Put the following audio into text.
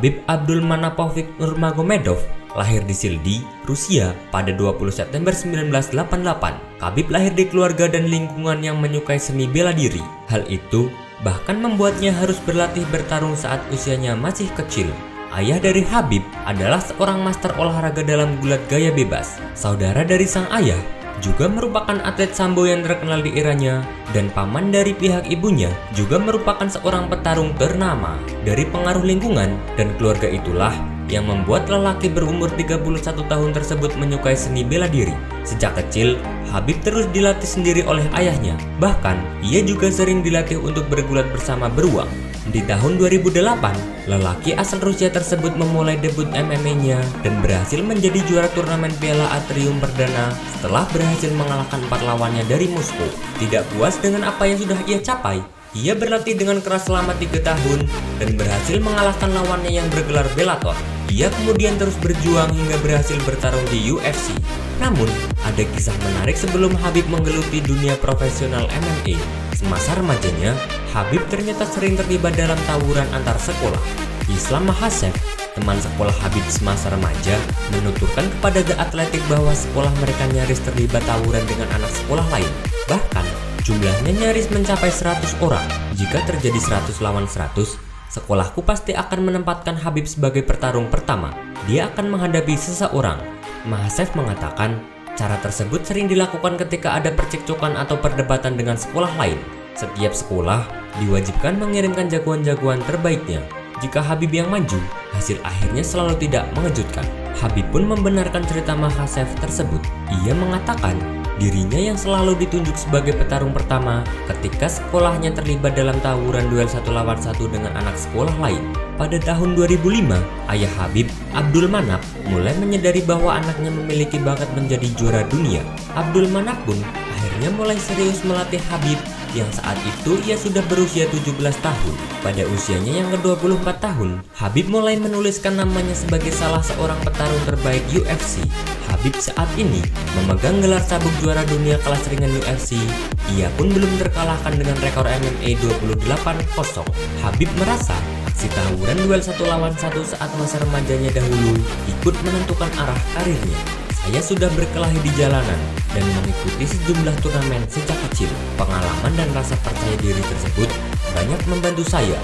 Khabib Abdulmanapovic Nurmagomedov lahir di Sildi, Rusia pada 20 September 1988. Khabib lahir di keluarga dan lingkungan yang menyukai seni bela diri. Hal itu bahkan membuatnya harus berlatih bertarung saat usianya masih kecil. Ayah dari Khabib adalah seorang master olahraga dalam gulat gaya bebas. Saudara dari sang ayah juga merupakan atlet sambo yang terkenal di eranya, dan paman dari pihak ibunya juga merupakan seorang petarung ternama. Dari pengaruh lingkungan dan keluarga itulah yang membuat lelaki berumur 31 tahun tersebut menyukai seni bela diri. Sejak kecil, Khabib terus dilatih sendiri oleh ayahnya. Bahkan, ia juga sering dilatih untuk bergulat bersama beruang. Di tahun 2008, lelaki asal Rusia tersebut memulai debut MMA-nya dan berhasil menjadi juara turnamen Piala Atrium perdana setelah berhasil mengalahkan 4 lawannya dari Moskow. Tidak puas dengan apa yang sudah ia capai, ia berlatih dengan keras selama 3 tahun dan berhasil mengalahkan lawannya yang bergelar Bellator. Ia kemudian terus berjuang hingga berhasil bertarung di UFC. Namun, ada kisah menarik sebelum Khabib menggeluti dunia profesional MMA. Semasa remajanya, Khabib ternyata sering terlibat dalam tawuran antar sekolah. Islam Makhachev, teman sekolah Khabib semasa remaja, menuturkan kepada The Athletic bahwa sekolah mereka nyaris terlibat tawuran dengan anak sekolah lain. Bahkan, jumlahnya nyaris mencapai 100 orang. Jika terjadi 100 lawan 100, sekolahku pasti akan menempatkan Khabib sebagai petarung pertama. Dia akan menghadapi seseorang. Makhachev mengatakan, cara tersebut sering dilakukan ketika ada percekcokan atau perdebatan dengan sekolah lain. Setiap sekolah diwajibkan mengirimkan jagoan-jagoan terbaiknya. Jika Khabib yang maju, hasil akhirnya selalu tidak mengejutkan. Khabib pun membenarkan cerita Makhachev tersebut. Ia mengatakan dirinya yang selalu ditunjuk sebagai petarung pertama ketika sekolahnya terlibat dalam tawuran duel 1 lawan 1 dengan anak sekolah lain. Pada tahun 2005, ayah Khabib, Abdulmanap, mulai menyadari bahwa anaknya memiliki bakat menjadi juara dunia. Abdulmanap pun akhirnya mulai serius melatih Khabib yang saat itu ia sudah berusia 17 tahun. Pada usianya yang ke-24 tahun, Khabib mulai menuliskan namanya sebagai salah seorang petarung terbaik UFC. Khabib saat ini memegang gelar sabuk juara dunia kelas ringan UFC. Ia pun belum terkalahkan dengan rekor MMA 28-0. Khabib merasa aksi tawuran duel 1 lawan 1 saat masa remajanya dahulu ikut menentukan arah karirnya. Saya sudah berkelahi di jalanan dan mengikuti sejumlah turnamen sejak kecil. Pengalaman dan rasa percaya diri tersebut banyak membantu saya